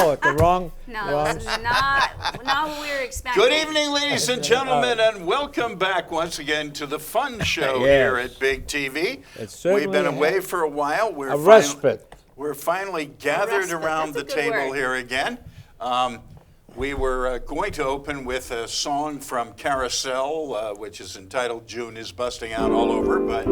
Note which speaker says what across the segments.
Speaker 1: Oh, at the wrong.
Speaker 2: No, this is not what we were expecting.
Speaker 3: Good evening, ladies and gentlemen, and welcome back once again to the fun show
Speaker 1: Yes.
Speaker 3: here at Big TV.
Speaker 1: It certainly
Speaker 3: We've been away for a while.
Speaker 1: A respite.
Speaker 3: We're finally gathered
Speaker 2: respite,
Speaker 3: around the
Speaker 2: that's a good
Speaker 3: table
Speaker 2: word.
Speaker 3: here again. We were going to open with a song from Carousel, which is entitled June is Busting Out All Over, but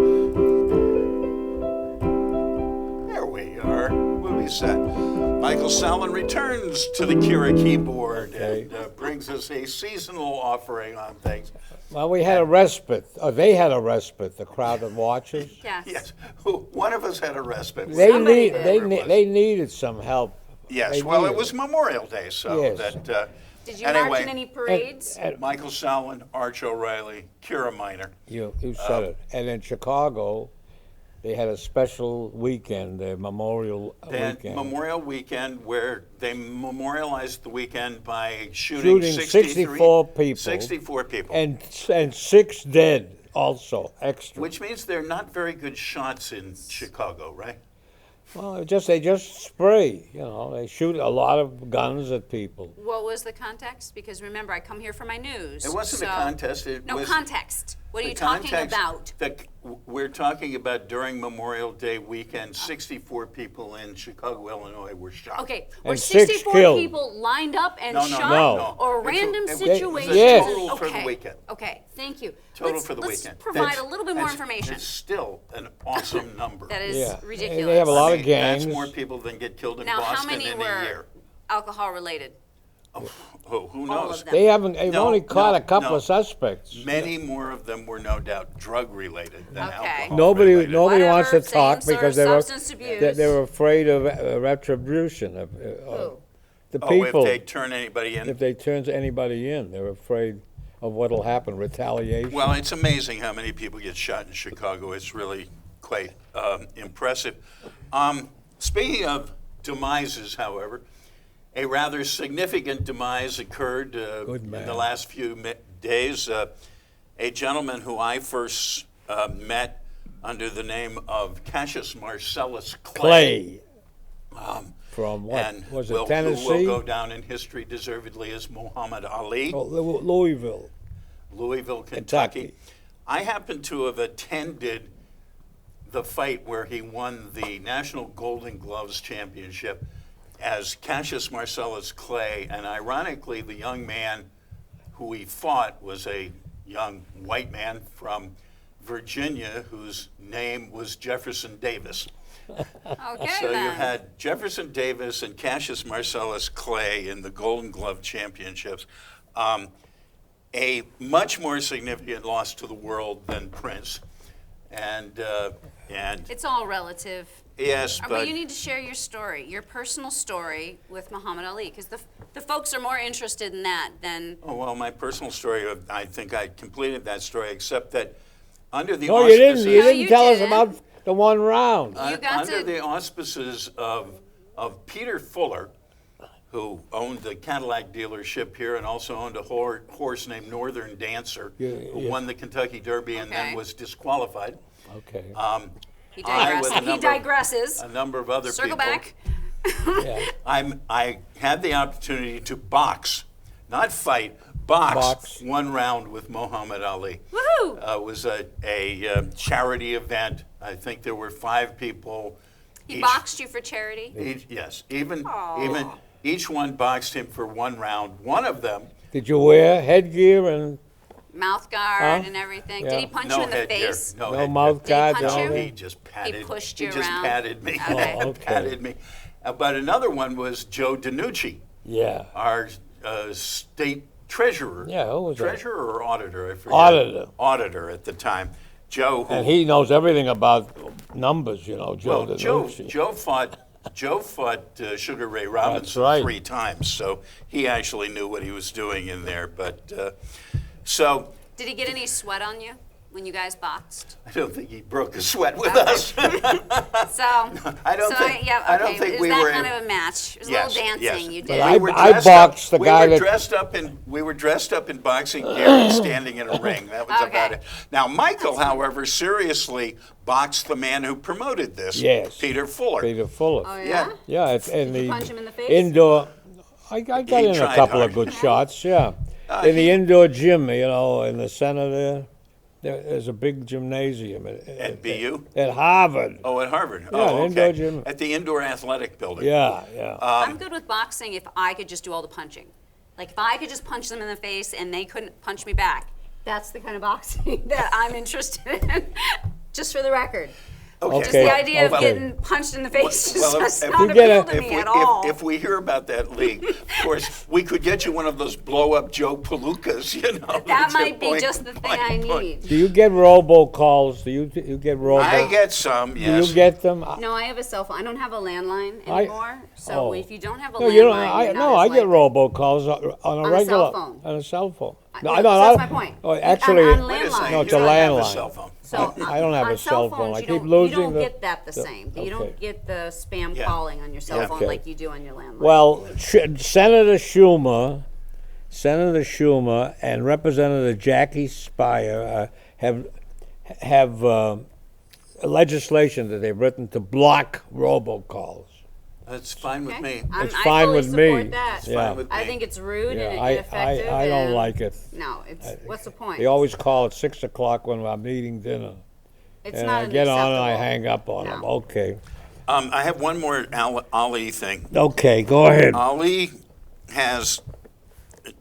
Speaker 3: there we are. We'll be set. Michael Sallin returns to the Kira keyboard and brings us a seasonal offering on things.
Speaker 1: Well, we had a respite. They had a respite, the crowd of watchers.
Speaker 2: Yes.
Speaker 3: Yes, one of us had a respite.
Speaker 2: Somebody did.
Speaker 1: They needed some help.
Speaker 3: Yes,
Speaker 1: They
Speaker 3: well, it
Speaker 1: needed
Speaker 3: was Memorial Day, so
Speaker 1: Yes.
Speaker 3: that.
Speaker 2: Did you
Speaker 3: anyway,
Speaker 2: march in any parades?
Speaker 3: Michael Sallin, Arch O'Reilly, Kira Minor.
Speaker 1: You said it. And in Chicago, they had a special weekend, a Memorial
Speaker 3: That
Speaker 1: weekend.
Speaker 3: Memorial Weekend where they memorialized the weekend by
Speaker 1: Shooting 64 people.
Speaker 3: 64 people.
Speaker 1: and 6 dead also, extra.
Speaker 3: Which means they're not very good shots in Chicago, right?
Speaker 1: Well, they just spray, they shoot a lot of guns at people.
Speaker 2: What was the context? Because remember, I come here for my news.
Speaker 3: It wasn't a
Speaker 2: so-
Speaker 3: contest. It
Speaker 2: No,
Speaker 3: was
Speaker 2: context. What are
Speaker 3: the
Speaker 2: you talking
Speaker 3: context
Speaker 2: about?
Speaker 3: that we're talking about during Memorial Day weekend, 64 people in Chicago, Illinois were shot.
Speaker 2: Okay, were
Speaker 1: And 6
Speaker 2: 64
Speaker 1: killed.
Speaker 2: people lined up and
Speaker 3: No.
Speaker 2: shot? Or
Speaker 3: It's a-
Speaker 2: random
Speaker 3: it was-
Speaker 2: situations?
Speaker 1: Yes.
Speaker 3: Total for the
Speaker 2: Okay.
Speaker 3: weekend.
Speaker 2: Okay, thank you.
Speaker 3: Total for the
Speaker 2: let's
Speaker 3: weekend.
Speaker 2: provide a little bit more
Speaker 3: That's-
Speaker 2: information.
Speaker 3: It's still an awesome number.
Speaker 2: That is
Speaker 1: Yeah.
Speaker 2: ridiculous.
Speaker 1: They have a lot
Speaker 3: I
Speaker 1: of
Speaker 3: mean,
Speaker 1: gangs.
Speaker 3: That's more people than get killed in
Speaker 2: Now, how
Speaker 3: Boston
Speaker 2: many
Speaker 3: in
Speaker 2: were
Speaker 3: a year.
Speaker 2: alcohol related?
Speaker 3: Oh, who
Speaker 2: All
Speaker 3: knows?
Speaker 2: of them.
Speaker 1: They've
Speaker 3: No,
Speaker 1: only caught
Speaker 3: no,
Speaker 1: a couple
Speaker 3: no.
Speaker 1: of suspects.
Speaker 3: Many more of them were no doubt drug related than
Speaker 2: Okay.
Speaker 3: alcohol
Speaker 1: Nobody
Speaker 3: related.
Speaker 1: wants to
Speaker 2: Whatever,
Speaker 1: talk
Speaker 2: same
Speaker 1: because
Speaker 2: sort
Speaker 1: they
Speaker 2: of
Speaker 1: were
Speaker 2: substance abuse.
Speaker 1: they were afraid of retribution of
Speaker 2: Who?
Speaker 1: the
Speaker 3: Oh,
Speaker 1: people.
Speaker 3: if they turn anybody in.
Speaker 1: If they turn anybody in, they're afraid of what'll happen, retaliation.
Speaker 3: Well, it's amazing how many people get shot in Chicago. It's really quite impressive. Speaking of demises, however, a rather significant demise occurred in
Speaker 1: man.
Speaker 3: the last few days. A gentleman who I first met under the name of Cassius Marcellus Clay.
Speaker 1: From what
Speaker 3: And
Speaker 1: was it,
Speaker 3: who will
Speaker 1: Tennessee?
Speaker 3: go down in history deservedly as Muhammad Ali.
Speaker 1: Oh, Louisville.
Speaker 3: Louisville, Kentucky.
Speaker 1: Kentucky.
Speaker 3: I happen to have attended the fight where he won the National Golden Gloves Championship as Cassius Marcellus Clay, and ironically, the young man who he fought was a young white man from Virginia whose name was Jefferson Davis.
Speaker 2: Okay,
Speaker 3: So you
Speaker 2: then.
Speaker 3: had Jefferson Davis and Cassius Marcellus Clay in the Golden Glove Championships. A much more significant loss to the world than Prince. And
Speaker 2: It's all relative.
Speaker 3: yes,
Speaker 2: But
Speaker 3: but
Speaker 2: you need to share your story, your personal story with Muhammad Ali, because the folks are more interested in that than.
Speaker 3: oh, well, my personal story, I think I completed that story, except that under the
Speaker 1: No, you didn't. You
Speaker 2: No,
Speaker 1: didn't
Speaker 2: you
Speaker 1: tell us
Speaker 2: didn't.
Speaker 1: about the one round.
Speaker 2: You got
Speaker 3: under
Speaker 2: to-
Speaker 3: the auspices of Peter Fuller, who owned the Cadillac dealership here and also owned a horse named Northern Dancer, who
Speaker 1: yeah.
Speaker 3: won the Kentucky Derby and then
Speaker 2: Okay.
Speaker 3: was disqualified.
Speaker 1: Okay.
Speaker 2: He
Speaker 3: I, with
Speaker 2: digresses.
Speaker 3: a number of other
Speaker 2: Circle
Speaker 3: people.
Speaker 2: back.
Speaker 1: Yeah.
Speaker 3: I had the opportunity to box, not fight, box.
Speaker 1: Box.
Speaker 3: One round with Muhammad Ali.
Speaker 2: Woohoo!
Speaker 3: It was a charity event. I think there were 5 people.
Speaker 2: He boxed you for charity.
Speaker 3: Yes, even
Speaker 2: Aw.
Speaker 3: each one boxed him for 1 round. One of them,
Speaker 1: Did you wear headgear and
Speaker 2: Mouth guard
Speaker 1: Huh?
Speaker 2: and everything.
Speaker 1: Yeah.
Speaker 2: Did he punch
Speaker 3: no
Speaker 2: you in the
Speaker 3: headgear,
Speaker 2: face?
Speaker 3: no
Speaker 1: no
Speaker 3: headgear.
Speaker 1: mouth guard?
Speaker 2: punch
Speaker 3: No,
Speaker 2: you?
Speaker 3: he just patted.
Speaker 2: pushed you
Speaker 3: He just
Speaker 2: around?
Speaker 3: patted me.
Speaker 2: Okay.
Speaker 1: Oh, okay.
Speaker 3: Patted me. But another one was Joe DiNucci,
Speaker 1: Yeah.
Speaker 3: our state treasurer.
Speaker 1: Yeah, who was that?
Speaker 3: Treasurer or auditor? I forget.
Speaker 1: Auditor.
Speaker 3: Auditor at the time. Joe. Who,
Speaker 1: And he knows everything about numbers, Joe
Speaker 3: well,
Speaker 1: DiNucci.
Speaker 3: Joe fought Sugar Ray Robinson
Speaker 1: right.
Speaker 3: 3 times, so he actually knew what he was doing in there. But so
Speaker 2: Did he get any sweat on you when you guys boxed?
Speaker 3: I don't think he broke a sweat with
Speaker 2: Okay.
Speaker 3: us.
Speaker 2: So
Speaker 3: I don't
Speaker 2: so
Speaker 3: think.
Speaker 2: yeah, okay.
Speaker 3: I don't think
Speaker 2: it was
Speaker 3: we
Speaker 2: that
Speaker 3: were
Speaker 2: kind
Speaker 3: in-
Speaker 2: of a match. It was
Speaker 3: Yes,
Speaker 2: a little dancing
Speaker 3: yes.
Speaker 2: you
Speaker 1: But
Speaker 2: did.
Speaker 1: I
Speaker 3: dressed
Speaker 1: boxed
Speaker 3: up,
Speaker 1: the guy that-
Speaker 3: we were dressed up in boxing gear and standing in a ring. That was
Speaker 2: Okay.
Speaker 3: about it. Now, Michael, however, seriously boxed the man who promoted this.
Speaker 1: Yes.
Speaker 3: Peter Fuller.
Speaker 1: Peter Fuller.
Speaker 2: Oh
Speaker 3: Yeah.
Speaker 2: yeah.
Speaker 1: Yeah, it's in
Speaker 2: Did you
Speaker 1: the
Speaker 2: punch him in the face?
Speaker 1: indoor I got
Speaker 3: He
Speaker 1: in a
Speaker 3: tried
Speaker 1: couple
Speaker 3: hard.
Speaker 1: of good shots, yeah. In the indoor gym, in the center there's a big gymnasium.
Speaker 3: At BU?
Speaker 1: At Harvard.
Speaker 3: Oh, at Harvard.
Speaker 1: Yeah,
Speaker 3: Oh,
Speaker 1: an indoor
Speaker 3: okay.
Speaker 1: gym.
Speaker 3: At the indoor athletic building.
Speaker 1: Yeah, yeah.
Speaker 2: I'm good with boxing if I could just do all the punching. Like if I could just punch them in the face and they couldn't punch me back. That's the kind of boxing that I'm interested in. Just for the record.
Speaker 3: Okay.
Speaker 2: Just the idea of
Speaker 1: Okay.
Speaker 2: getting punched in the face is
Speaker 3: Well,
Speaker 2: just
Speaker 3: if
Speaker 2: not
Speaker 3: you
Speaker 1: get
Speaker 2: appeal
Speaker 1: a-
Speaker 2: to me at all.
Speaker 3: If we hear about that league, of course, we could get you one of those blow-up Joe Palookas,
Speaker 2: That might be just the thing I need.
Speaker 1: Do you get robocalls? Do you get robo?
Speaker 3: I get some,
Speaker 1: Do
Speaker 3: yes.
Speaker 1: you get them?
Speaker 2: No, I have a cell phone. I don't have a landline
Speaker 1: I-
Speaker 2: anymore. So
Speaker 1: oh.
Speaker 2: if you don't have a
Speaker 1: No, you don't.
Speaker 2: landline, you're not
Speaker 1: No,
Speaker 2: as
Speaker 1: I get
Speaker 2: likely.
Speaker 1: robocalls on a
Speaker 2: On a
Speaker 1: regular
Speaker 2: cell phone.
Speaker 1: on a cell phone.
Speaker 2: No,
Speaker 1: I
Speaker 2: so
Speaker 1: don't.
Speaker 2: that's my point.
Speaker 1: Oh, actually,
Speaker 2: On
Speaker 3: Wait a
Speaker 2: landline.
Speaker 3: second,
Speaker 1: No,
Speaker 3: you
Speaker 1: it's a
Speaker 3: don't have
Speaker 1: landline.
Speaker 3: cell phone.
Speaker 2: So
Speaker 1: I don't have
Speaker 2: on
Speaker 1: a cell phone.
Speaker 2: phones,
Speaker 1: I
Speaker 2: you
Speaker 1: keep
Speaker 2: don't-
Speaker 1: losing
Speaker 2: You don't
Speaker 1: the-
Speaker 2: get that the same. You don't
Speaker 1: okay.
Speaker 2: get the spam
Speaker 3: Yeah.
Speaker 2: calling on your cell
Speaker 3: Yeah.
Speaker 2: phone
Speaker 1: Okay.
Speaker 2: like you do on your landline.
Speaker 1: well, Senator Schumer, and Representative Jackie Speier have legislation that they've written to block robocalls.
Speaker 3: That's fine with
Speaker 2: Okay.
Speaker 3: me.
Speaker 1: It's
Speaker 2: I
Speaker 1: fine
Speaker 2: fully
Speaker 1: with me.
Speaker 2: support that.
Speaker 3: It's
Speaker 1: Yeah.
Speaker 3: fine with me.
Speaker 2: I think it's rude
Speaker 1: Yeah,
Speaker 2: and
Speaker 1: I
Speaker 2: ineffective.
Speaker 1: don't
Speaker 2: and-
Speaker 1: like it.
Speaker 2: No, it's what's the point?
Speaker 1: They always call at 6 o'clock when I'm eating dinner,
Speaker 2: It's
Speaker 1: and
Speaker 2: not
Speaker 1: I get on and I
Speaker 2: acceptable.
Speaker 1: hang up on them.
Speaker 2: No.
Speaker 1: Okay,
Speaker 3: I have one more Ali thing.
Speaker 1: okay, go ahead.
Speaker 3: Ali has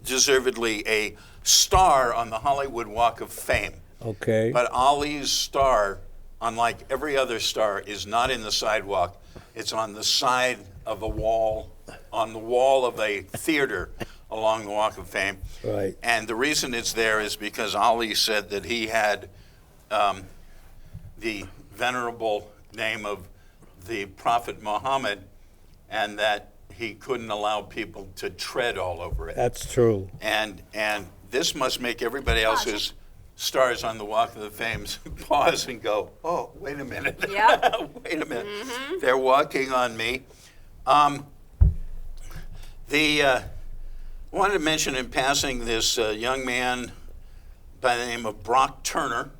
Speaker 3: deservedly a star on the Hollywood Walk of Fame.
Speaker 1: Okay,
Speaker 3: But Ali's star, unlike every other star, is not in the sidewalk. It's on the side of a wall, on the wall of a theater along the Walk of Fame.
Speaker 1: Right.
Speaker 3: And the reason it's there is because Ali said that he had the venerable name of the Prophet Muhammad, and that he couldn't allow people to tread all over it.
Speaker 1: that's true.
Speaker 3: And this must make everybody else's stars on the Walk of the Fames pause and go, oh, wait a minute.
Speaker 2: Yep.
Speaker 3: Wait a minute. They're walking on me. Wanted to mention in passing this young man by the name of Brock Turner,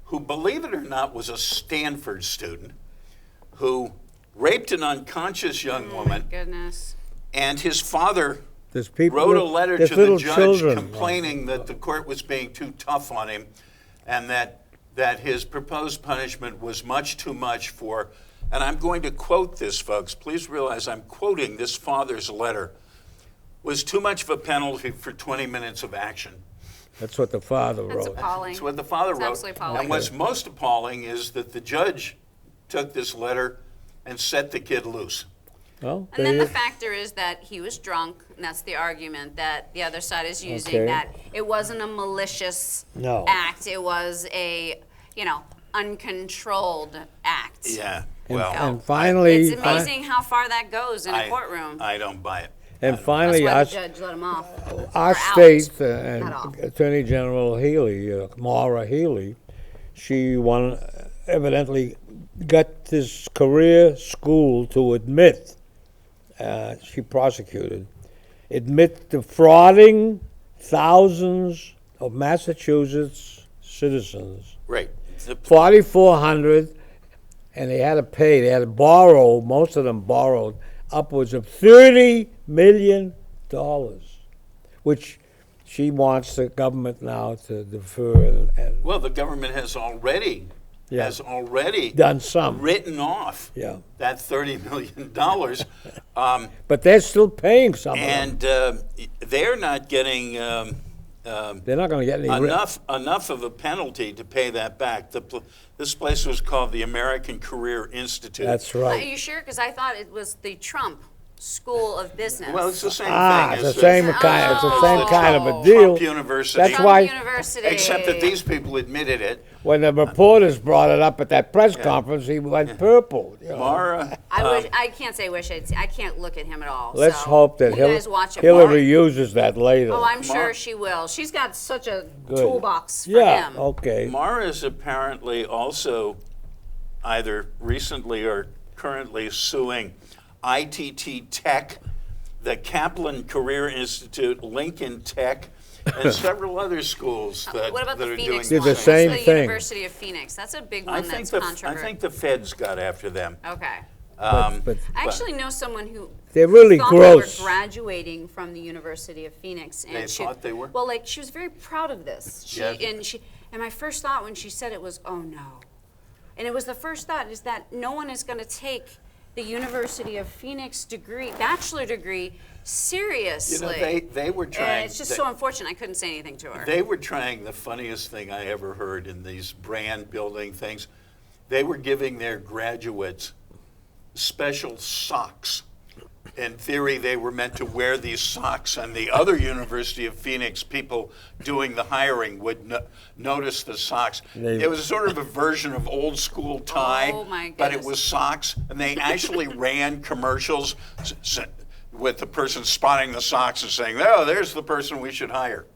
Speaker 3: who, believe it or not, was a Stanford student who raped an unconscious young woman,
Speaker 2: Goodness.
Speaker 3: and his father
Speaker 1: There's people.
Speaker 3: wrote a letter
Speaker 1: there's
Speaker 3: to the
Speaker 1: little
Speaker 3: judge
Speaker 1: children.
Speaker 3: complaining that the court was being too tough on him, and that his proposed punishment was much too much for, and I'm going to quote this, folks. Please realize I'm quoting this father's letter, was too much of a penalty for 20 minutes of action.
Speaker 1: That's what the father
Speaker 2: That's
Speaker 1: wrote.
Speaker 2: appalling.
Speaker 3: That's what the father
Speaker 2: It's
Speaker 3: wrote.
Speaker 2: absolutely appalling.
Speaker 3: And what's most appalling is that the judge took this letter and set the kid loose.
Speaker 1: Well,
Speaker 2: And then
Speaker 1: there
Speaker 2: the factor is that he was drunk, and that's the argument that the other side is using,
Speaker 1: Okay.
Speaker 2: that it wasn't a malicious
Speaker 1: No.
Speaker 2: act, it was a, uncontrolled act.
Speaker 3: Yeah,
Speaker 1: And-
Speaker 3: well,
Speaker 1: and finally,
Speaker 2: It's amazing how far that goes in a
Speaker 3: I-
Speaker 2: courtroom.
Speaker 3: I don't buy it.
Speaker 1: and
Speaker 2: That's
Speaker 1: finally,
Speaker 2: why
Speaker 1: our,
Speaker 2: the judge let him off.
Speaker 1: our
Speaker 2: Or out.
Speaker 1: state
Speaker 2: Not off.
Speaker 1: and Attorney General Healy, Maura Healy, she evidently got this career school to admit, she prosecuted, admit defrauding thousands of Massachusetts citizens,
Speaker 3: Right.
Speaker 1: 4,400, and they had to pay, they had to borrow, most of them borrowed upwards of $30 million, which she wants the government now to defer and
Speaker 3: Well, the government has already
Speaker 1: Yeah. done some.
Speaker 3: written off
Speaker 1: Yeah.
Speaker 3: that $30 million,
Speaker 1: But they're still paying some of them.
Speaker 3: and they're not getting
Speaker 1: They're not going to get any
Speaker 3: enough of a penalty to pay that back. This place was called the American Career Institute.
Speaker 1: That's
Speaker 2: Are
Speaker 1: right.
Speaker 2: you sure? Because I thought it was the Trump School of Business.
Speaker 3: Well, it's the same thing.
Speaker 1: It's
Speaker 3: as
Speaker 1: the same kind. It's the same kind of a deal.
Speaker 3: Trump University.
Speaker 1: That's
Speaker 2: Trump
Speaker 1: why-
Speaker 2: University.
Speaker 3: Except that these people admitted it.
Speaker 1: When the reporters brought it up at that press conference, he went purple. You know.
Speaker 3: Mara,
Speaker 2: I can't say wish I can't look at him at all.
Speaker 1: Let's
Speaker 2: so
Speaker 1: hope that
Speaker 2: you guys watch it.
Speaker 1: Hillary uses that later.
Speaker 2: Oh, I'm sure
Speaker 3: Mark-
Speaker 2: she will. She's got such a
Speaker 1: Good.
Speaker 2: toolbox for
Speaker 1: Yeah,
Speaker 2: him.
Speaker 1: okay.
Speaker 3: Mara is apparently also either recently or currently suing ITT Tech, the Kaplan Career Institute, Lincoln Tech, and several other schools that,
Speaker 2: What about
Speaker 3: that
Speaker 2: the
Speaker 3: are
Speaker 2: Phoenix
Speaker 3: doing
Speaker 1: Did the
Speaker 2: one?
Speaker 1: same
Speaker 2: What's the
Speaker 1: thing.
Speaker 2: University of Phoenix. That's a big one
Speaker 3: I think
Speaker 2: that's
Speaker 3: I
Speaker 2: controversial.
Speaker 3: think the feds got after them.
Speaker 2: Okay.
Speaker 1: But
Speaker 2: I actually know someone who
Speaker 1: They're really
Speaker 2: thought
Speaker 1: gross.
Speaker 2: they were graduating from the University of Phoenix. And
Speaker 3: They thought they were?
Speaker 2: Well, like, she was very proud of this.
Speaker 3: Yeah.
Speaker 2: And my first thought when she said it was, oh no. And it was the first thought is that no one is going to take the University of Phoenix degree, bachelor degree, seriously.
Speaker 3: They were trying.
Speaker 2: And it's just so unfortunate I couldn't say anything to her.
Speaker 3: They were trying the funniest thing I ever heard in these brand building things. They were giving their graduates special socks. In theory, they were meant to wear these socks, and the other University of Phoenix people doing the hiring would notice the socks. It was sort of a version of old school tie,
Speaker 2: Oh, my
Speaker 3: but it
Speaker 2: goodness.
Speaker 3: was socks, and they actually ran commercials with the person spotting the socks and saying, "Oh, there's the person we should hire."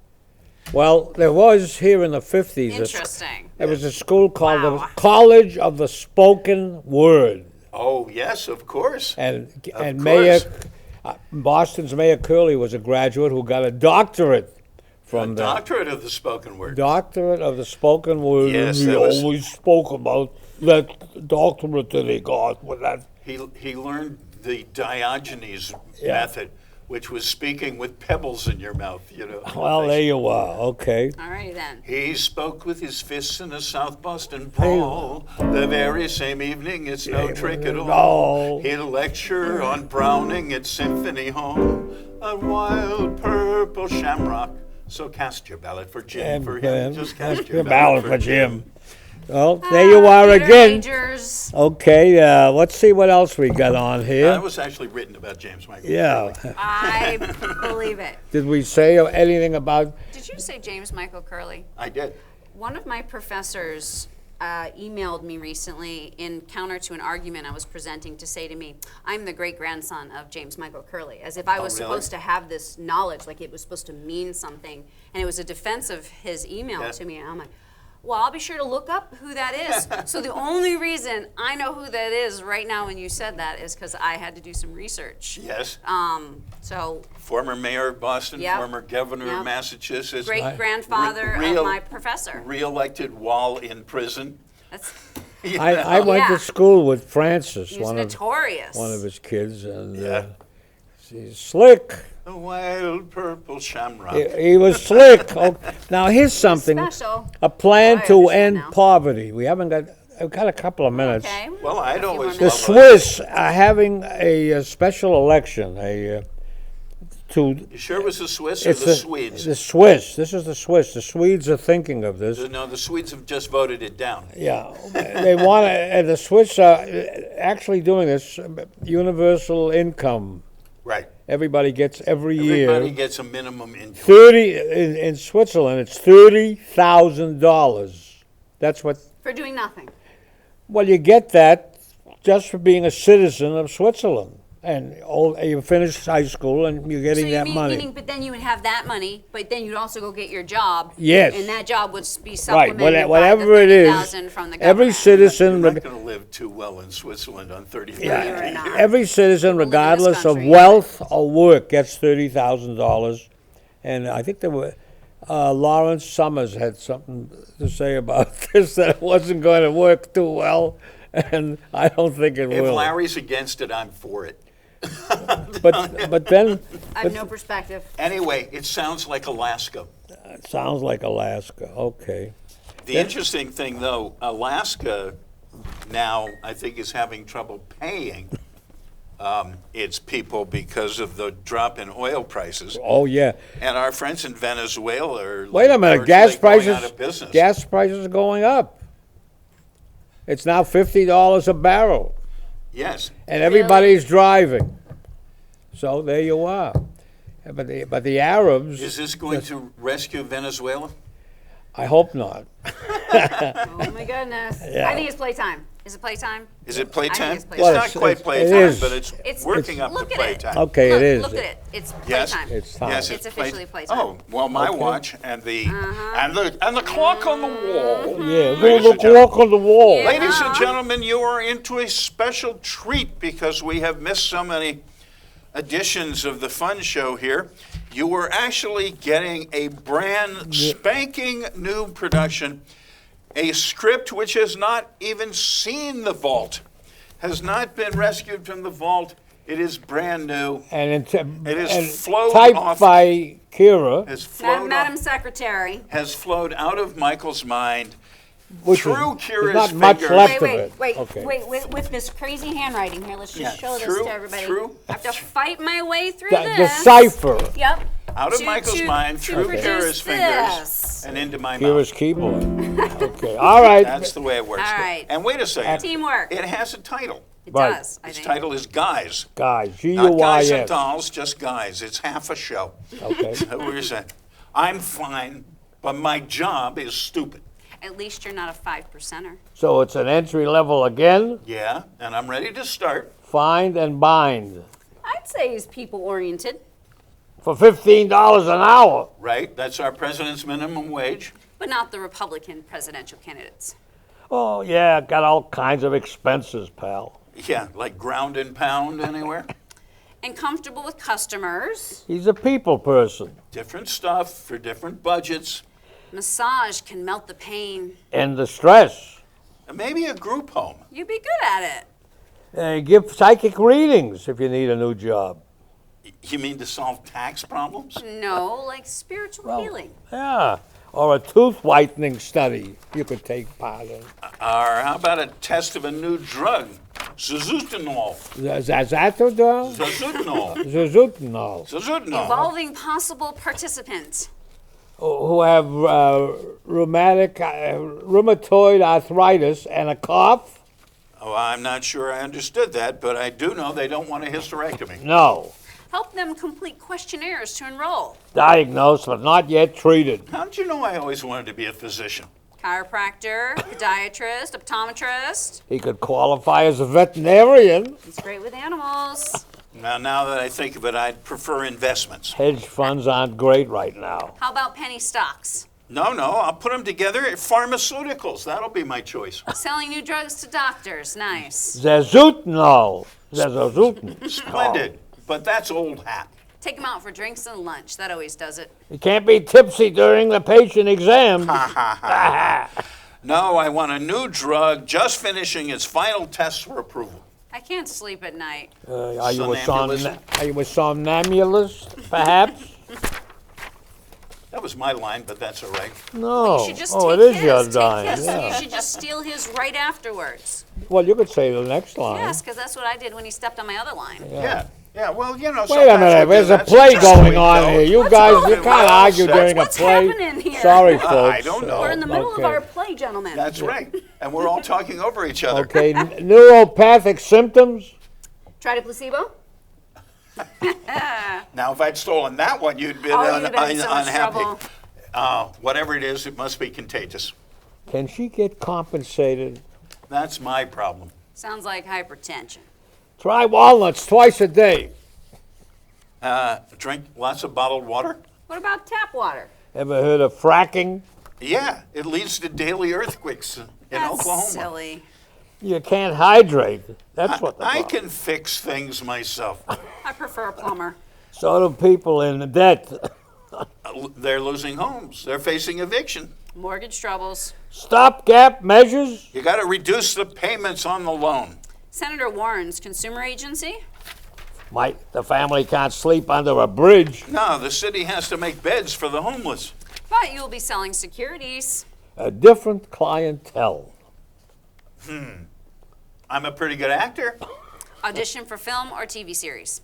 Speaker 1: Well, there was here in the 50s.
Speaker 2: Interesting.
Speaker 1: There was a school called the
Speaker 2: Wow.
Speaker 1: College of the Spoken Word.
Speaker 3: Oh, yes, of course.
Speaker 1: And
Speaker 3: Of
Speaker 1: Mayor,
Speaker 3: course.
Speaker 1: Boston's Mayor Curley was a graduate who got a doctorate from the
Speaker 3: Doctorate of the spoken word.
Speaker 1: doctorate of the spoken word.
Speaker 3: Yes,
Speaker 1: and he
Speaker 3: that was-
Speaker 1: always spoke about that doctorate that he got with that.
Speaker 3: He learned the Diogenes
Speaker 1: Yeah.
Speaker 3: method, which was speaking with pebbles in your mouth, you know.
Speaker 1: Well, there you are. Okay.
Speaker 2: All right, then.
Speaker 3: He spoke with his fists in a South Boston brawl. The very same evening, it's no trick at all.
Speaker 1: No.
Speaker 3: He'll lecture on Browning at Symphony Hall. A wild purple shamrock. So cast your ballot for Jim, for him. Just cast your
Speaker 1: ballot for Jim. Well, there you are
Speaker 2: Peter
Speaker 1: again.
Speaker 2: Majors.
Speaker 1: Okay, let's see what else we got on
Speaker 3: That
Speaker 1: here.
Speaker 3: was actually written about James Michael.
Speaker 1: Yeah.
Speaker 2: I believe it.
Speaker 1: Did we say anything about?
Speaker 2: Did you say James Michael Curley?
Speaker 3: I did.
Speaker 2: One of my professors emailed me recently in counter to an argument I was presenting to say to me, I'm the great-grandson of James Michael Curley, as if I was
Speaker 3: really?
Speaker 2: supposed to have this knowledge, like it was supposed to mean something. And it was a defense of his email
Speaker 3: Yeah.
Speaker 2: to me. And I'm like, well, I'll be sure to look up who that is. So the only reason I know who that is right now when you said that is because I had to do some research.
Speaker 3: Yes.
Speaker 2: So
Speaker 3: Former mayor of Boston,
Speaker 2: Yep.
Speaker 3: former governor
Speaker 2: Yep.
Speaker 3: of Massachusetts.
Speaker 2: great-grandfather
Speaker 3: Real-
Speaker 2: of my professor.
Speaker 3: Re-elected while in prison.
Speaker 2: That's,
Speaker 3: You
Speaker 1: I
Speaker 3: know?
Speaker 1: went
Speaker 2: Yeah.
Speaker 1: to school with Francis,
Speaker 2: he was
Speaker 1: one of
Speaker 2: notorious.
Speaker 1: his kids, and
Speaker 3: Yeah.
Speaker 1: he's slick.
Speaker 3: The wild purple shamrock.
Speaker 1: He was slick. Oh, now here's something:
Speaker 2: Special.
Speaker 1: a plan
Speaker 2: Oh, I
Speaker 1: to
Speaker 2: understand
Speaker 1: end
Speaker 2: now.
Speaker 1: poverty. I've got a couple of minutes.
Speaker 2: Okay.
Speaker 3: Well, I'd
Speaker 2: A few
Speaker 3: always
Speaker 2: more
Speaker 1: The
Speaker 2: minutes.
Speaker 3: love
Speaker 1: Swiss are having a special election. To
Speaker 3: You sure it was the Swiss or
Speaker 1: it's
Speaker 3: the Swedes?
Speaker 1: The Swiss. This is the Swiss. The Swedes are thinking of this.
Speaker 3: No, the Swedes have just voted it down.
Speaker 1: Yeah, they want to, and the Swiss are actually doing this universal income.
Speaker 3: Right.
Speaker 1: Everybody gets every
Speaker 3: Everybody
Speaker 1: year.
Speaker 3: gets a minimum income.
Speaker 1: 30 in Switzerland. It's $30,000. That's what.
Speaker 2: For doing nothing.
Speaker 1: Well, you get that just for being a citizen of Switzerland, and you finish high school and you're getting that money.
Speaker 2: But then you would have that money, but then you'd also go get your job.
Speaker 1: Yes.
Speaker 2: And that job would be
Speaker 1: Right,
Speaker 2: supplemented
Speaker 1: whatever
Speaker 2: by
Speaker 1: it
Speaker 2: the
Speaker 1: is,
Speaker 2: $30,000 from the
Speaker 1: every
Speaker 2: government.
Speaker 1: citizen.
Speaker 3: You're not going to live too well in Switzerland on $30,000
Speaker 2: You're
Speaker 3: a
Speaker 2: not.
Speaker 3: year.
Speaker 1: Every citizen,
Speaker 2: People live in this
Speaker 1: regardless of
Speaker 2: country.
Speaker 1: wealth or work, gets $30,000. And I think there were Lawrence Summers had something to say about this, that it wasn't going to work too well, and I don't think it
Speaker 3: If
Speaker 1: will.
Speaker 3: Larry's against it, I'm for it.
Speaker 1: But then
Speaker 2: I have no perspective.
Speaker 3: Anyway, it sounds like Alaska.
Speaker 1: it sounds like Alaska. Okay.
Speaker 3: The interesting thing, though, Alaska now, I think, is having trouble paying its people because of the drop in oil prices.
Speaker 1: Oh yeah.
Speaker 3: And our friends in Venezuela are
Speaker 1: Wait a minute.
Speaker 3: virtually
Speaker 1: Gas
Speaker 3: going
Speaker 1: prices.
Speaker 3: out of business.
Speaker 1: Gas prices are going up. It's now $50 a barrel,
Speaker 3: Yes.
Speaker 1: and everybody's driving. So there you are. But the Arabs.
Speaker 3: Is this going to rescue Venezuela?
Speaker 1: I hope not.
Speaker 2: Oh my goodness.
Speaker 1: Yeah.
Speaker 2: I think it's playtime. Is it playtime?
Speaker 3: Is it playtime?
Speaker 2: it's
Speaker 3: It's
Speaker 2: playtime.
Speaker 1: Well,
Speaker 3: not quite
Speaker 1: it
Speaker 3: playtime,
Speaker 1: is.
Speaker 3: but it's,
Speaker 2: It's-
Speaker 3: working up to
Speaker 2: look at it.
Speaker 3: playtime.
Speaker 1: Okay,
Speaker 2: Look,
Speaker 1: it is.
Speaker 2: Look at it. It's
Speaker 3: Yes.
Speaker 2: playtime.
Speaker 1: It's time.
Speaker 3: Yes,
Speaker 2: It's
Speaker 3: play-
Speaker 2: officially playtime.
Speaker 3: Oh, well, my
Speaker 1: Okay.
Speaker 3: watch and the
Speaker 2: Uh-huh.
Speaker 3: and the clock on the wall.
Speaker 1: Yeah,
Speaker 3: Ladies
Speaker 1: go
Speaker 3: and
Speaker 1: look
Speaker 3: gentlemen.
Speaker 1: walk on the wall.
Speaker 2: Yeah.
Speaker 3: Ladies and gentlemen, you are into a special treat because we have missed so many editions of the Fun Show here. You were actually getting a brand spanking new production, a script which has not even seen the vault, has not been rescued from the vault It is brand new.
Speaker 1: And
Speaker 3: It is
Speaker 1: and
Speaker 3: flowed
Speaker 1: typed
Speaker 3: off-
Speaker 1: by Kira,
Speaker 3: Has flowed,
Speaker 2: Madam Secretary.
Speaker 3: has flowed out of Michael's mind.
Speaker 1: which
Speaker 3: Through
Speaker 1: is,
Speaker 3: Kira's
Speaker 1: there's not much
Speaker 3: fingers.
Speaker 1: left
Speaker 2: Wait,
Speaker 1: of it.
Speaker 2: wait,
Speaker 1: Okay.
Speaker 2: with this crazy handwriting here. Let's just
Speaker 3: Yeah,
Speaker 2: show
Speaker 3: through-
Speaker 2: this to everybody.
Speaker 3: through-
Speaker 2: I have to fight my way through
Speaker 1: The
Speaker 2: this.
Speaker 1: cipher,
Speaker 2: Yep.
Speaker 3: Out of Michael's mind,
Speaker 2: to
Speaker 3: through
Speaker 2: produce
Speaker 3: Kira's fingers,
Speaker 2: this.
Speaker 3: and into my
Speaker 1: Kira's
Speaker 3: mouth.
Speaker 1: keyboard. Okay, all right.
Speaker 3: That's the way it works.
Speaker 2: All right.
Speaker 3: And wait a second.
Speaker 2: Teamwork.
Speaker 3: It has a title.
Speaker 2: It
Speaker 1: Right.
Speaker 2: does, I
Speaker 3: Its
Speaker 2: think.
Speaker 3: title is Guys.
Speaker 1: Guys,
Speaker 3: Not Guys and
Speaker 1: G-U-Y-S.
Speaker 3: Dolls, just Guys. It's half a show.
Speaker 1: Okay.
Speaker 3: So we're saying, I'm fine, but my job is stupid.
Speaker 2: At least you're not a 5%er.
Speaker 1: So it's an entry level again,
Speaker 3: Yeah, and I'm ready to start.
Speaker 1: find and bind
Speaker 2: I'd say he's people oriented,
Speaker 1: for $15 an hour.
Speaker 3: Right? That's our president's minimum wage.
Speaker 2: but not the Republican presidential candidates.
Speaker 1: Oh, yeah, got all kinds of expenses, pal.
Speaker 3: Yeah, like ground and pound anywhere.
Speaker 2: And comfortable with customers.
Speaker 1: He's a people person.
Speaker 3: Different stuff for different budgets.
Speaker 2: Massage can melt the pain.
Speaker 1: And the stress.
Speaker 3: And maybe a group home.
Speaker 2: You'd be good at it.
Speaker 1: Give psychic readings if you need a new job.
Speaker 3: You mean to solve tax problems?
Speaker 2: No, like spiritual healing.
Speaker 1: Yeah. Or a tooth whitening study you could take part in.
Speaker 3: Or how about a test of a new drug? Zazutinol.
Speaker 1: Zazatodol?
Speaker 3: Zazutinol.
Speaker 1: Zazutinol.
Speaker 3: Zazutinol.
Speaker 2: Involving possible participants.
Speaker 1: Who have rheumatoid arthritis and a cough?
Speaker 3: Oh, I'm not sure I understood that, but I do know they don't want a hysterectomy.
Speaker 1: No.
Speaker 2: Help them complete questionnaires to enroll.
Speaker 1: Diagnosed but not yet treated.
Speaker 3: How did you know I always wanted to be a physician?
Speaker 2: Chiropractor, podiatrist, optometrist.
Speaker 1: He could qualify as a veterinarian.
Speaker 2: He's great with animals.
Speaker 3: Now that I think of it, I'd prefer investments.
Speaker 1: Hedge funds aren't great right now.
Speaker 2: How about penny stocks?
Speaker 3: No, I'll put them together. Pharmaceuticals, that'll be my choice.
Speaker 2: Selling new drugs to doctors. Nice.
Speaker 1: Zazutinol. Zazutin.
Speaker 3: Splendid, but that's old hat.
Speaker 2: Take them out for drinks and lunch. That always does it.
Speaker 1: You can't be tipsy during the patient exam.
Speaker 3: No, I want a new drug just finishing its final tests for approval.
Speaker 2: I can't sleep at night.
Speaker 1: Are you a
Speaker 3: Somnambulism?
Speaker 1: somnambulist, perhaps?
Speaker 3: That was my line, but that's all right.
Speaker 1: No.
Speaker 2: You should just
Speaker 1: Oh,
Speaker 2: take
Speaker 1: it is
Speaker 2: his.
Speaker 1: your
Speaker 2: Take
Speaker 1: line.
Speaker 2: his.
Speaker 1: Yeah.
Speaker 2: You should just steal his right afterwards.
Speaker 1: Well, you could say the next line.
Speaker 2: Yes, because that's what I did when he stepped on my other line.
Speaker 3: Yeah, well, you know,
Speaker 1: Wait a
Speaker 3: sometimes we
Speaker 1: minute,
Speaker 3: do
Speaker 1: there's a
Speaker 3: that.
Speaker 1: play
Speaker 3: It's just
Speaker 1: going
Speaker 3: sweet,
Speaker 1: on
Speaker 3: though.
Speaker 1: here. You
Speaker 2: What's
Speaker 1: guys,
Speaker 2: going
Speaker 1: you
Speaker 3: on?
Speaker 1: can't argue during a
Speaker 2: What's
Speaker 1: play.
Speaker 2: happening here?
Speaker 1: Sorry, folks.
Speaker 3: I don't know.
Speaker 2: We're in the middle of
Speaker 1: Okay.
Speaker 2: our play, gentlemen.
Speaker 3: That's right. And we're all talking over each other.
Speaker 1: Okay, neuropathic symptoms.
Speaker 2: Try to placebo?
Speaker 3: Now, if I'd stolen that one, you'd been,
Speaker 2: Oh, you'd been in so much
Speaker 3: unhappy.
Speaker 2: trouble.
Speaker 3: Whatever it is, it must be contagious.
Speaker 1: Can she get compensated?
Speaker 3: That's my problem.
Speaker 2: Sounds like hypertension.
Speaker 1: Try walnuts twice a day.
Speaker 3: Drink lots of bottled water?
Speaker 2: What about tap water?
Speaker 1: Ever heard of fracking?
Speaker 3: Yeah, it leads to daily earthquakes in
Speaker 2: That's
Speaker 3: Oklahoma.
Speaker 2: silly.
Speaker 1: You can't hydrate. That's what the
Speaker 3: I
Speaker 1: problem.
Speaker 3: can fix things myself.
Speaker 2: I prefer a plumber.
Speaker 1: So do people in debt.
Speaker 3: They're losing homes. They're facing eviction.
Speaker 2: Mortgage troubles.
Speaker 1: Stopgap measures.
Speaker 3: You got to reduce the payments on the loan.
Speaker 2: Senator Warren's consumer agency.
Speaker 1: The family can't sleep under a bridge.
Speaker 3: No, the city has to make beds for the homeless.
Speaker 2: But you'll be selling securities.
Speaker 1: A different clientele.
Speaker 3: I'm a pretty good actor.
Speaker 2: Audition for film or TV series.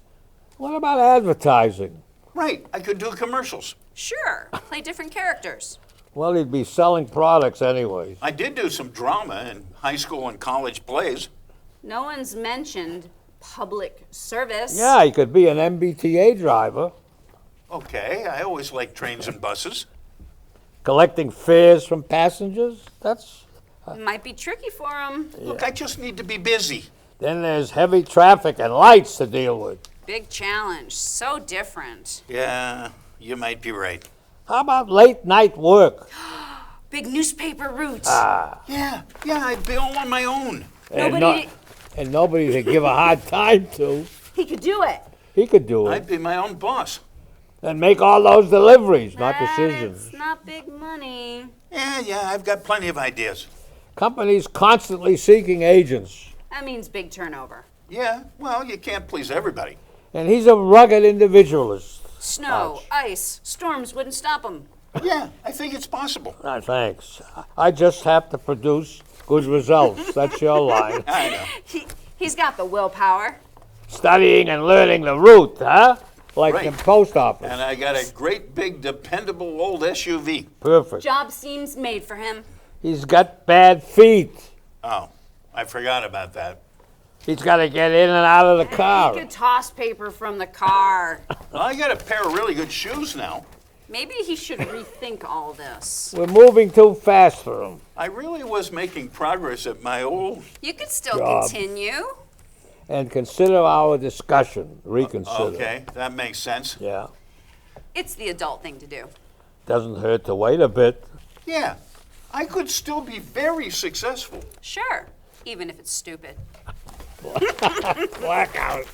Speaker 1: What about advertising?
Speaker 3: Right, I could do commercials.
Speaker 2: Sure. Play different characters.
Speaker 1: Well, he'd be selling products anyways.
Speaker 3: I did do some drama in high school and college plays.
Speaker 2: No one's mentioned public service.
Speaker 1: Yeah, he could be an MBTA driver,
Speaker 3: Okay, I always like trains and buses.
Speaker 1: collecting fares from passengers.
Speaker 2: Might be tricky for him.
Speaker 3: Look, I just need to be busy.
Speaker 1: Then there's heavy traffic and lights to deal with.
Speaker 2: Big challenge. So different.
Speaker 3: Yeah, you might be right.
Speaker 1: How about late night work?
Speaker 2: Big newspaper route.
Speaker 3: Yeah, I'd be all on my own.
Speaker 1: And,
Speaker 2: Nobody-
Speaker 1: and nobody to give a hard time to.
Speaker 2: He could do it.
Speaker 1: He could do
Speaker 3: I'd
Speaker 1: it.
Speaker 3: be my own boss.
Speaker 1: And make all those deliveries, not decisions.
Speaker 2: It's not big money.
Speaker 3: Yeah, I've got plenty of ideas.
Speaker 1: Companies constantly seeking agents.
Speaker 2: That means big turnover.
Speaker 3: Yeah, well, you can't please everybody.
Speaker 1: And he's a rugged individualist.
Speaker 2: Snow, ice, storms wouldn't stop him.
Speaker 3: Yeah, I think it's possible.
Speaker 1: Thanks. I just have to produce good results. That's your line.
Speaker 3: I know.
Speaker 2: He's got the willpower.
Speaker 1: Studying and learning the route, huh? Like
Speaker 3: Right.
Speaker 1: the post office.
Speaker 3: And I got a great big dependable old SUV.
Speaker 1: Perfect.
Speaker 2: Job seems made for him.
Speaker 1: He's got bad feet.
Speaker 3: Oh, I forgot about that.
Speaker 1: He's got to get in and out of the
Speaker 2: He
Speaker 1: car.
Speaker 2: could toss paper from the car.
Speaker 3: Well, I got a pair of really good shoes now.
Speaker 2: Maybe he should rethink all this.
Speaker 1: We're moving too fast for him.
Speaker 3: I really was making progress at my old.
Speaker 2: You could still
Speaker 1: Job.
Speaker 2: continue.
Speaker 1: And consider our discussion. Reconsider.
Speaker 3: Okay, that makes sense.
Speaker 1: Yeah.
Speaker 2: It's the adult thing to do.
Speaker 1: Doesn't hurt to wait a bit.
Speaker 3: Yeah, I could still be very successful.
Speaker 2: Sure, even if it's stupid.
Speaker 1: Blackout.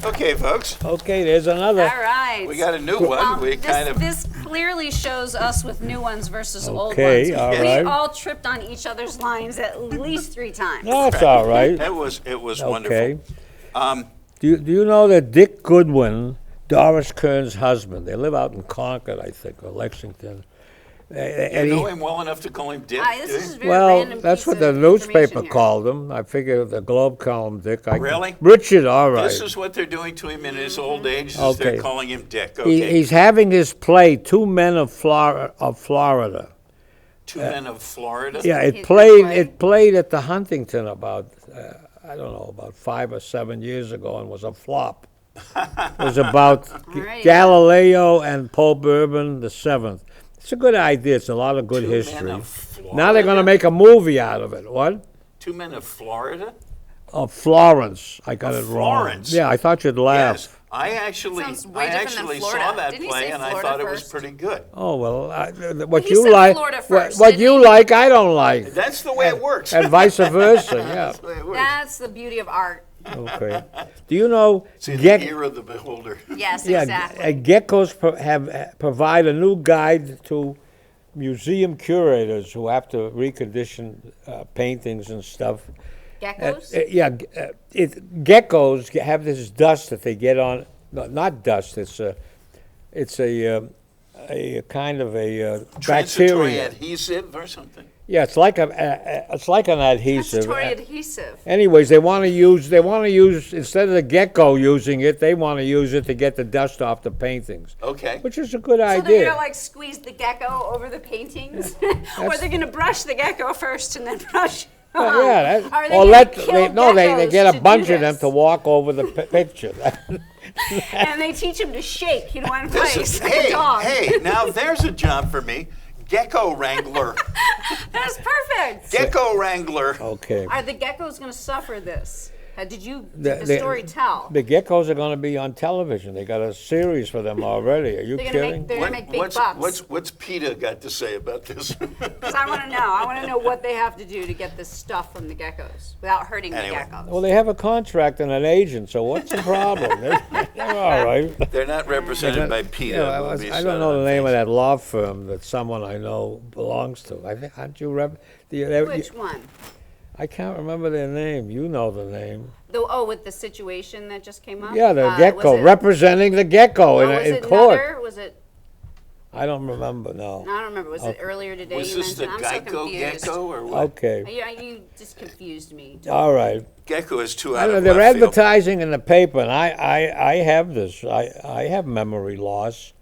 Speaker 3: Okay, folks,
Speaker 1: Okay, there's another.
Speaker 2: All right.
Speaker 3: we got a new one. We
Speaker 2: This clearly shows us with new ones versus old
Speaker 1: Okay,
Speaker 2: ones.
Speaker 1: all
Speaker 2: We
Speaker 1: right.
Speaker 2: all tripped on each other's lines at least 3 times.
Speaker 1: That's all right.
Speaker 3: it was
Speaker 1: Okay.
Speaker 3: wonderful.
Speaker 1: Do you know that Dick Goodwin, Doris Kearns' husband, they live out in Concord, I think, or Lexington. And
Speaker 3: You
Speaker 1: he-
Speaker 3: know him well enough to call him Dick?
Speaker 2: This
Speaker 3: do you?
Speaker 2: is a very
Speaker 1: well,
Speaker 2: random
Speaker 1: that's
Speaker 2: piece
Speaker 1: what
Speaker 2: of
Speaker 1: the
Speaker 2: information
Speaker 1: newspaper
Speaker 2: here.
Speaker 1: called him. I figure the Globe called him Dick.
Speaker 3: Really?
Speaker 1: Richard, all right.
Speaker 3: This is what they're doing to him in his old age. Is
Speaker 1: Okay.
Speaker 3: They're calling him Dick. Okay.
Speaker 1: He's having his play, Two Men of Florida.
Speaker 3: Two men of Florida.
Speaker 1: Yeah,
Speaker 2: His play?
Speaker 1: it played at the Huntington about I don't know, about 5 or 7 years ago, and was a flop. It was about
Speaker 2: right.
Speaker 1: Galileo and Pope Urban the Seventh. It's a good idea. It's a lot of good
Speaker 3: Two Men
Speaker 1: history.
Speaker 3: of
Speaker 1: Now they're going to
Speaker 3: Florida?
Speaker 1: make a movie out of it. What?
Speaker 3: Two Men of Florida.
Speaker 1: Of Florence. I got
Speaker 3: Of
Speaker 1: it wrong.
Speaker 3: Florence?
Speaker 1: Yeah, I thought you'd laugh.
Speaker 3: Yes, I actually,
Speaker 2: Sounds way different than Florida.
Speaker 3: saw that
Speaker 2: Didn't he
Speaker 3: play
Speaker 2: say
Speaker 3: and I
Speaker 2: Florida
Speaker 3: thought it was
Speaker 2: first?
Speaker 3: pretty good.
Speaker 1: Oh well, what
Speaker 2: He
Speaker 1: you
Speaker 2: said
Speaker 1: like,
Speaker 2: Florida
Speaker 1: what,
Speaker 2: first,
Speaker 1: what
Speaker 2: didn't
Speaker 1: you
Speaker 2: he?
Speaker 1: like, I don't like,
Speaker 3: That's the way it works.
Speaker 1: and vice versa. Yeah.
Speaker 3: That's the way it works.
Speaker 2: That's the beauty of art.
Speaker 1: Okay. Do you know?
Speaker 3: See, the
Speaker 1: Gek-
Speaker 3: ear of the beholder.
Speaker 2: Yes,
Speaker 1: yeah,
Speaker 2: exactly.
Speaker 1: geckos provide a new guide to museum curators who have to recondition paintings and stuff.
Speaker 2: Geckos?
Speaker 1: Geckos have this dust that they get on. No, not dust. It's a kind of a
Speaker 3: Transitory
Speaker 1: bacteria.
Speaker 3: adhesive or something.
Speaker 1: Yeah, it's like an adhesive.
Speaker 2: Transitory adhesive.
Speaker 1: Anyways, they want to use instead of the gecko using it, they want to use it to get the dust off the paintings,
Speaker 3: Okay.
Speaker 1: which is a good
Speaker 2: So they're
Speaker 1: idea.
Speaker 2: gonna like squeeze the gecko over the paintings, or they're gonna brush the gecko first and then brush.
Speaker 1: Yeah,
Speaker 2: Are they
Speaker 1: or
Speaker 2: gonna
Speaker 1: let
Speaker 2: kill
Speaker 1: they
Speaker 2: geckos
Speaker 1: get
Speaker 2: to
Speaker 1: a
Speaker 2: do
Speaker 1: bunch of them
Speaker 2: this?
Speaker 1: to walk over the picture.
Speaker 2: And they teach him to shake in one
Speaker 3: This
Speaker 2: place,
Speaker 3: is,
Speaker 2: like a dog.
Speaker 3: hey, now there's a job for me. Gecko wrangler.
Speaker 2: That's perfect.
Speaker 3: Gecko wrangler.
Speaker 1: Okay.
Speaker 2: Are the geckos gonna suffer this? Did
Speaker 1: The-
Speaker 2: the
Speaker 1: the-
Speaker 2: story tell?
Speaker 1: The geckos are going to be on television. They got a series for them already. Are you
Speaker 2: They're
Speaker 1: kidding?
Speaker 2: gonna make big bucks.
Speaker 3: What's PETA got to say about this?
Speaker 2: Because I want to know. I want to know what they have to do to get this stuff from the geckos without hurting
Speaker 3: Anyway.
Speaker 2: the geckos.
Speaker 1: Well, they have a contract and an agent, so what's the problem? They're all right.
Speaker 3: They're not represented by PETA.
Speaker 1: Yeah,
Speaker 3: will be
Speaker 1: I
Speaker 3: said
Speaker 1: don't know
Speaker 3: on
Speaker 1: the name of
Speaker 3: things.
Speaker 1: that law firm that someone I know belongs to. I think, aren't you
Speaker 2: Which one?
Speaker 1: I can't remember their name. You know the name.
Speaker 2: With the situation that just came up.
Speaker 1: Yeah, the
Speaker 2: Was
Speaker 1: gecko,
Speaker 2: it-
Speaker 1: representing the gecko
Speaker 2: was
Speaker 1: in
Speaker 2: it
Speaker 1: court.
Speaker 2: Nutter? Was it?
Speaker 1: I don't remember. No.
Speaker 2: I don't remember. Was it earlier today?
Speaker 3: Was
Speaker 2: you
Speaker 3: this the
Speaker 2: mentioned? I'm so
Speaker 3: Geico
Speaker 2: confused.
Speaker 3: gecko or what?
Speaker 1: Okay.
Speaker 2: You just confused me.
Speaker 1: All right.
Speaker 3: Gecko is too
Speaker 1: I
Speaker 3: out
Speaker 1: don't know,
Speaker 3: of
Speaker 1: they're
Speaker 3: left field.
Speaker 1: advertising in the paper, and I have this. I have memory loss,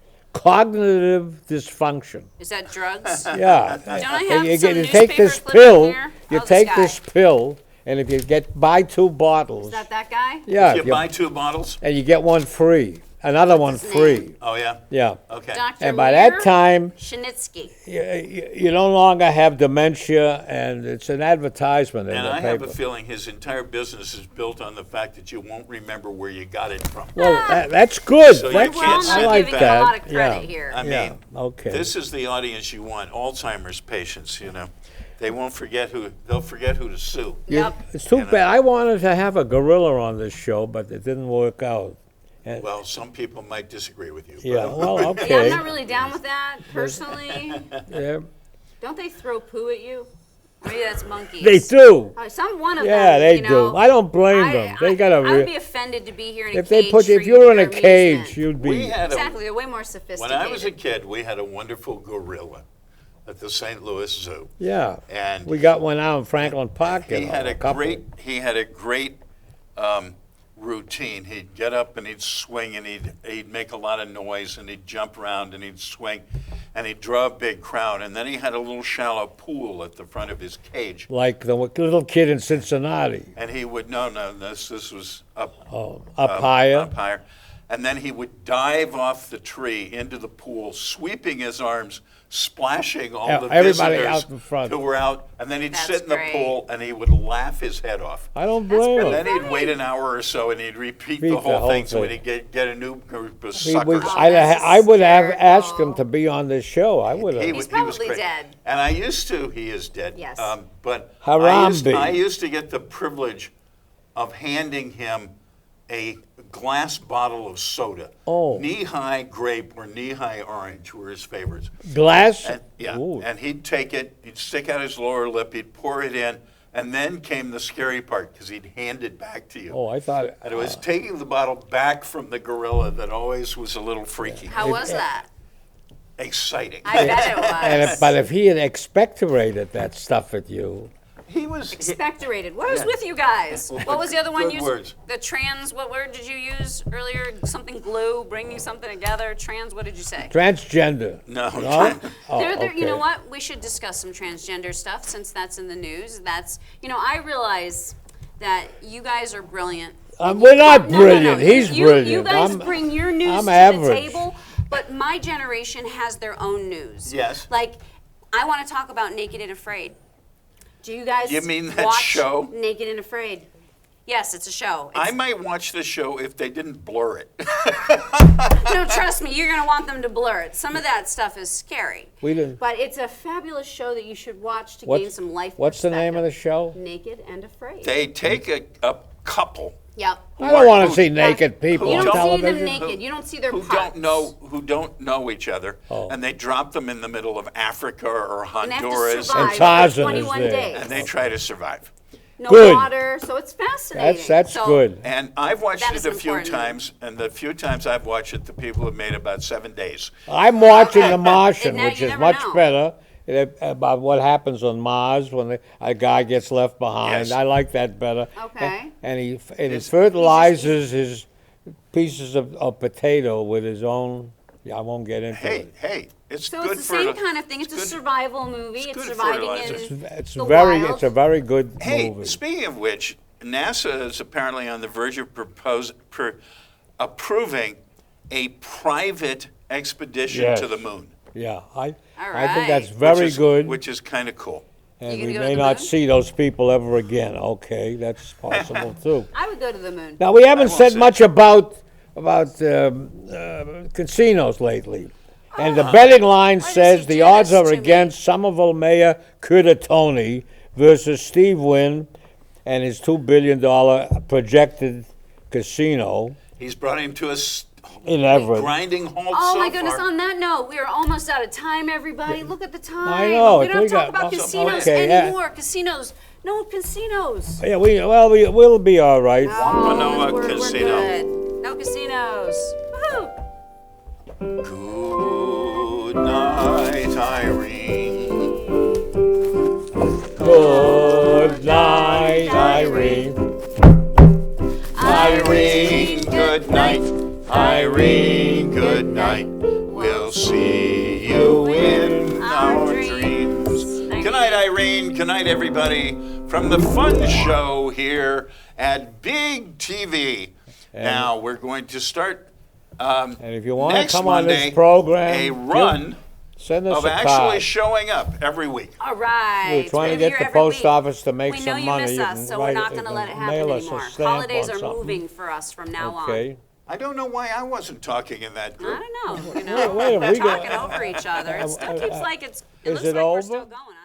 Speaker 1: cognitive dysfunction.
Speaker 2: Is that drugs?
Speaker 1: Yeah.
Speaker 2: Don't I have
Speaker 1: you
Speaker 2: some
Speaker 1: take this
Speaker 2: newspaper clipping
Speaker 1: pill.
Speaker 2: here?
Speaker 1: You
Speaker 2: Oh,
Speaker 1: take
Speaker 2: guy.
Speaker 1: this pill, and if you buy 2 bottles,
Speaker 2: Is that guy?
Speaker 1: yeah,
Speaker 3: You buy 2 bottles?
Speaker 1: and you get one free, another one
Speaker 2: his
Speaker 1: free.
Speaker 3: Oh, yeah?
Speaker 1: Yeah.
Speaker 3: Okay.
Speaker 2: Dr.
Speaker 1: And by
Speaker 2: Lear
Speaker 1: that time,
Speaker 2: Shinitsky.
Speaker 1: you no longer have dementia, and it's an advertisement in
Speaker 3: And
Speaker 1: the
Speaker 3: I
Speaker 1: paper.
Speaker 3: have a feeling his entire business is built on the fact that you won't remember where you got it from.
Speaker 1: Well, that's good.
Speaker 3: So you
Speaker 1: That's,
Speaker 2: We're all
Speaker 3: can't
Speaker 2: not
Speaker 3: say
Speaker 1: I like
Speaker 2: giving
Speaker 1: that.
Speaker 2: him a lot of credit
Speaker 1: yeah.
Speaker 2: here.
Speaker 3: I
Speaker 1: Yeah,
Speaker 3: mean,
Speaker 1: okay.
Speaker 3: this is the audience you want, Alzheimer's patients, you know. They won't forget they'll forget who to sue.
Speaker 2: Yep.
Speaker 1: It's too bad. I wanted to have a gorilla on this show, but it didn't work out. And,
Speaker 3: Well, some people might disagree with you. but-
Speaker 1: yeah, well,
Speaker 2: Yeah, I'm
Speaker 1: okay.
Speaker 2: not really down with that personally.
Speaker 1: Yeah.
Speaker 2: Don't they throw poo at you? Maybe that's monkeys.
Speaker 1: They do.
Speaker 2: One of them.
Speaker 1: Yeah, they
Speaker 2: you know,
Speaker 1: do. I don't blame them. They got
Speaker 2: I would
Speaker 1: to.
Speaker 2: be offended to be here in a
Speaker 1: If they
Speaker 2: cage
Speaker 1: put,
Speaker 2: for
Speaker 1: if you were in a
Speaker 2: your
Speaker 1: cage,
Speaker 2: amusement.
Speaker 1: you'd
Speaker 3: We
Speaker 1: be.
Speaker 3: had
Speaker 2: Exactly, they're way more sophisticated.
Speaker 3: when I was a kid, we had a wonderful gorilla at the St. Louis Zoo.
Speaker 1: Yeah.
Speaker 3: And
Speaker 1: We got one out in Franklin Park.
Speaker 3: he had a
Speaker 1: couple.
Speaker 3: great routine. He'd get up and he'd swing and he'd make a lot of noise and he'd jump around and he'd swing and he'd draw a big crowd. And then he had a little shallow pool at the front of his cage.
Speaker 1: Like the little kid in Cincinnati.
Speaker 3: And he would this was up
Speaker 1: Up higher.
Speaker 3: up higher. And then he would dive off the tree into the pool, sweeping his arms, splashing all
Speaker 1: Yeah,
Speaker 3: the
Speaker 1: everybody
Speaker 3: visitors
Speaker 1: out in front.
Speaker 3: who were out. And then he'd
Speaker 2: That's
Speaker 3: sit in the
Speaker 2: great.
Speaker 3: pool and he would laugh his head off.
Speaker 1: I don't
Speaker 2: That's
Speaker 1: blame
Speaker 3: And
Speaker 1: him.
Speaker 3: then he'd wait an hour or so and he'd repeat
Speaker 1: Repeat
Speaker 3: the
Speaker 1: the
Speaker 3: whole
Speaker 1: whole
Speaker 3: thing so
Speaker 1: thing.
Speaker 3: he'd get a new group of
Speaker 1: He
Speaker 3: suckers.
Speaker 1: would,
Speaker 2: Oh,
Speaker 1: I
Speaker 2: that's
Speaker 1: would have asked
Speaker 2: hysterical.
Speaker 1: him to be on this show. I would have.
Speaker 2: He's
Speaker 3: was
Speaker 2: probably
Speaker 3: great.
Speaker 2: dead.
Speaker 3: And I used to, he is dead.
Speaker 2: Yes.
Speaker 3: But
Speaker 1: Harambe.
Speaker 3: I used to get the privilege of handing him a glass bottle of soda.
Speaker 1: Oh.
Speaker 3: Knee-high grape or knee-high orange were his favorites.
Speaker 1: Glass?
Speaker 3: And, yeah,
Speaker 1: Ooh.
Speaker 3: and he'd take it, he'd stick out his lower lip, he'd pour it in, and then came the scary part because he'd hand it back to you.
Speaker 1: Oh, I thought.
Speaker 3: And it was taking the bottle back from the gorilla that always was a little freaky.
Speaker 2: How was that?
Speaker 3: Exciting.
Speaker 2: I bet it was.
Speaker 1: But if he had expectorated that stuff at you,
Speaker 3: He was.
Speaker 2: Expectorated. What was with you guys? What was the other one
Speaker 3: Good
Speaker 2: you
Speaker 3: words.
Speaker 2: The trans, what word did you use earlier? Something glue, bringing something together. Trans, what did you say?
Speaker 1: transgender.
Speaker 3: No.
Speaker 1: No? Oh,
Speaker 2: You
Speaker 1: okay.
Speaker 2: know what? We should discuss some transgender stuff since that's in the news. I realize that you guys are brilliant.
Speaker 1: We're not
Speaker 2: No,
Speaker 1: brilliant. He's
Speaker 2: you,
Speaker 1: brilliant.
Speaker 2: You guys
Speaker 1: I'm-
Speaker 2: bring your news
Speaker 1: I'm
Speaker 2: to
Speaker 1: average.
Speaker 2: the table, but my generation has their own news.
Speaker 3: Yes.
Speaker 2: Like, I want to talk about Naked and Afraid. Do you guys
Speaker 3: You mean that
Speaker 2: watch
Speaker 3: show?
Speaker 2: Naked and Afraid? Yes, it's a show.
Speaker 3: I might watch the show if they didn't blur it.
Speaker 2: No, trust me, you're going to want them to blur it. Some of that stuff is scary.
Speaker 1: We didn't-
Speaker 2: But it's a fabulous show that you should watch to gain some life
Speaker 1: What's the name of the show?
Speaker 2: Naked and Afraid.
Speaker 3: They take a couple
Speaker 2: Yep.
Speaker 1: I don't want
Speaker 3: who-
Speaker 1: to see naked people
Speaker 2: You
Speaker 1: on
Speaker 2: don't see them
Speaker 1: television.
Speaker 2: naked. You don't see their
Speaker 3: who
Speaker 2: parts.
Speaker 3: don't know each other,
Speaker 1: Oh.
Speaker 3: and they drop them in the middle of Africa or
Speaker 2: And they have to
Speaker 3: Honduras,
Speaker 2: survive
Speaker 1: And Tarzan
Speaker 2: for
Speaker 1: is
Speaker 2: 21
Speaker 1: there.
Speaker 2: days.
Speaker 3: and they try to survive.
Speaker 2: No
Speaker 1: Good.
Speaker 2: water, so it's fascinating.
Speaker 1: That's
Speaker 2: So,
Speaker 1: good.
Speaker 3: And I've watched
Speaker 2: That
Speaker 3: it
Speaker 2: is
Speaker 3: a few
Speaker 2: important.
Speaker 3: times, and the few times I've watched it, the people have made about 7 days.
Speaker 1: I'm watching The Martian,
Speaker 2: And now
Speaker 1: which
Speaker 2: you
Speaker 1: is
Speaker 2: never
Speaker 1: much
Speaker 2: know.
Speaker 1: better about what happens on Mars when a guy gets left behind.
Speaker 3: Yes.
Speaker 1: I like that better.
Speaker 2: Okay.
Speaker 1: And he fertilizes his pieces of potato with his own. Yeah, I won't get into it.
Speaker 3: Hey, it's
Speaker 2: So
Speaker 3: good
Speaker 2: it's the same
Speaker 3: for
Speaker 2: kind of thing. It's a
Speaker 3: good-
Speaker 2: survival movie. It's
Speaker 3: good
Speaker 2: surviving
Speaker 3: fertilizer.
Speaker 2: in
Speaker 1: It's
Speaker 2: the
Speaker 1: very.
Speaker 2: wild.
Speaker 1: It's a very good
Speaker 3: Hey,
Speaker 1: movie.
Speaker 3: speaking of which, NASA is apparently on the verge of approving a private expedition
Speaker 1: Yes.
Speaker 3: to the moon.
Speaker 1: Yeah, I
Speaker 2: right.
Speaker 1: think that's
Speaker 3: which
Speaker 1: very
Speaker 3: is-
Speaker 1: good.
Speaker 3: Which is kind of cool.
Speaker 1: And
Speaker 2: You
Speaker 1: we
Speaker 2: gonna go to
Speaker 1: may
Speaker 2: the
Speaker 1: not
Speaker 2: moon?
Speaker 1: see those people ever again. Okay, that's possible too.
Speaker 2: I would go to the moon.
Speaker 1: Now we haven't
Speaker 3: won't
Speaker 1: said
Speaker 3: say.
Speaker 1: much about casinos lately, and the betting line
Speaker 2: does
Speaker 1: says
Speaker 2: he
Speaker 1: the
Speaker 2: do
Speaker 1: odds
Speaker 2: this
Speaker 1: are
Speaker 2: to me?
Speaker 1: against Somerville Mayor Curtatone versus Steve Wynn and his $2 billion projected casino
Speaker 3: He's brought him to a
Speaker 1: in Everett.
Speaker 3: grinding halt
Speaker 2: Oh
Speaker 3: so
Speaker 2: my goodness,
Speaker 3: far.
Speaker 2: on that note, we are almost out of time, everybody. Look at the time.
Speaker 1: I know,
Speaker 2: We don't
Speaker 1: we
Speaker 2: have to talk
Speaker 1: got-
Speaker 2: about casinos
Speaker 1: okay, yeah.
Speaker 2: anymore. Casinos. No casinos.
Speaker 1: Yeah, we'll be all right.
Speaker 3: Wampanoag
Speaker 2: we're
Speaker 3: Casino.
Speaker 2: good. No casinos. Woohoo.
Speaker 3: Good night, Irene.
Speaker 1: Good night, Irene.
Speaker 3: Irene, good night. Irene, good night. We'll see you in our dreams. Good night, Irene. Good night, everybody. From the fun show here at Big TV. Now we're going to start.
Speaker 1: And if you want
Speaker 3: next
Speaker 1: to come on
Speaker 3: Monday,
Speaker 1: this program,
Speaker 3: a run
Speaker 1: send us
Speaker 3: of
Speaker 1: a
Speaker 3: actually
Speaker 1: card.
Speaker 3: showing up every week.
Speaker 2: All right.
Speaker 1: We're trying to
Speaker 2: We're
Speaker 1: get
Speaker 2: here
Speaker 1: the
Speaker 2: every
Speaker 1: post
Speaker 2: week.
Speaker 1: office to make
Speaker 2: We know
Speaker 1: some
Speaker 2: you
Speaker 1: money.
Speaker 2: miss
Speaker 1: You
Speaker 2: us,
Speaker 1: can
Speaker 2: so we're
Speaker 1: write
Speaker 2: not
Speaker 1: it-
Speaker 2: going to
Speaker 1: you
Speaker 2: let it
Speaker 1: can
Speaker 2: happen
Speaker 1: mail us a
Speaker 2: anymore.
Speaker 1: stamp
Speaker 2: Holidays
Speaker 1: or
Speaker 2: are
Speaker 1: something.
Speaker 2: moving for us from now on.
Speaker 1: Okay.
Speaker 3: I don't know why I wasn't talking in that group.
Speaker 2: I don't know. You know,
Speaker 1: Wait,
Speaker 2: we're
Speaker 1: we got-
Speaker 2: talking over each other. It still keeps like it's. It
Speaker 1: Is
Speaker 2: looks
Speaker 1: it
Speaker 2: like we're
Speaker 1: over?
Speaker 2: still going.